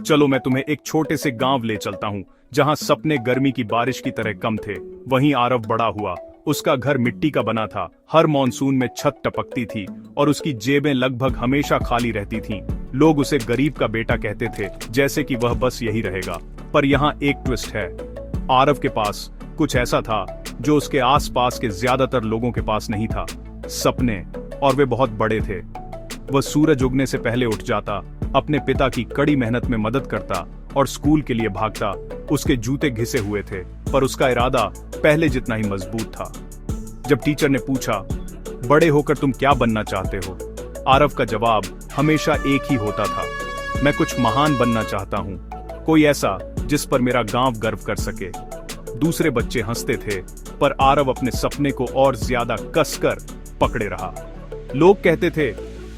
चलो मैं तुम्हें एक छोटे से गांव ले चलता हूँ जहाँ सपने गर्मी की बारिश की तरह कम थे। वहीं आरव बड़ा हुआ। उसका घर मिट्टी का बना था, हर मॉनसून में छत टपकती थी और उसकी जेबें लगभग हमेशा खाली रहती थीं। लोग उसे गरीब का बेटा कहते थे, जैसे कि वह बस यही रहेगा। पर यहाँ एक ट्विस्ट है। आरव के पास कुछ ऐसा था जो उसके आसपास के ज्यादातर लोगों के पास नहीं था, सपने, और वे बहुत बड़े थे। वह सूरज उगने से पहले उठ जाता, अपने पिता की कड़ी मेहनत में मदद करता और स्कूल के लिए भागता। उसके जूते घिसे हुए थे, पर उसका इरादा पहले जितना ही मजबूत था। जब टीचर ने पूछा, बड़े होकर तुम क्या बनना चाहते हो, आरव का जवाब हमेशा एक ही होता था, मैं कुछ महान बनना चाहता हूँ, कोई ऐसा जिस पर मेरा गांव गर्व कर सके। दूसरे बच्चे हंसते थे, पर आरव अपने सपने को और ज्यादा कसकर पकड़े रहा। लोग कहते थे,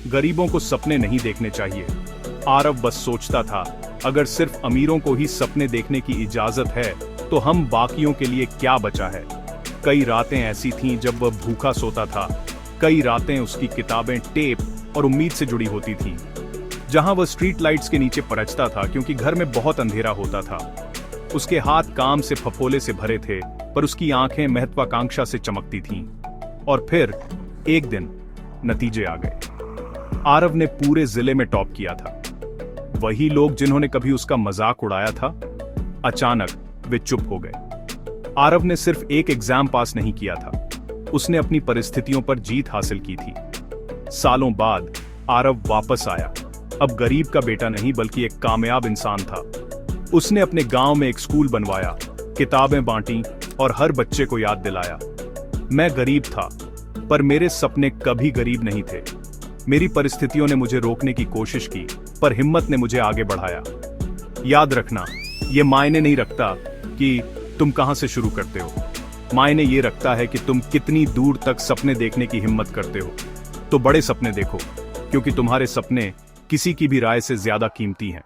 गरीबों को सपने नहीं देखने चाहिए। आरव बस सोचता था, अगर सिर्फ अमीरों को ही सपने देखने की इजाजत है तो हम बाकियों के लिए क्या बचा है। कई रातें ऐसी थीं जब वह भूखा सोता था। कई रातें उसकी किताबें टेप और उम्मीद से जुड़ी होती थीं, जहां वह स्ट्रीट लाइट्स के नीचे परछता था क्योंकि घर में बहुत अंधेरा होता था। उसके हाथ काम से फफोले से भरे थे, पर उसकी आंखें महत्वाकांक्षा से चमकती थीं। और फिर एक दिन नतीजे आ गए। आरव ने पूरे जिले में टॉप किया था। वही लोग जिन्होंने कभी उसका मजाक उड़ाया था, अचानक वे चुप हो गए। आरव ने सिर्फ एक एग्जाम पास नहीं किया था, उसने अपनी परिस्थितियों पर जीत हासिल की थी। सालों बाद आरव वापस आया, अब गरीब का बेटा नहीं बल्कि एक कामयाब इंसान था। उसने अपने गांव में एक स्कूल बनवाया, किताबें बांटी और हर बच्चे को याद दिलाया, मैं गरीब था पर मेरे सपने कभी गरीब नहीं थे। मेरी परिस्थितियों ने मुझे रोकने की कोशिश की, पर हिम्मत ने मुझे आगे बढ़ाया। याद रखना, ये मायने नहीं रखता कि तुम कहां से शुरू करते हो, मायने ये रखता है कि तुम कितनी दूर तक सपने देखने की हिम्मत करते हो। तो बड़े सपने देखो, क्योंकि तुम्हारे सपने किसी की भी राय से ज्यादा कीमती हैं।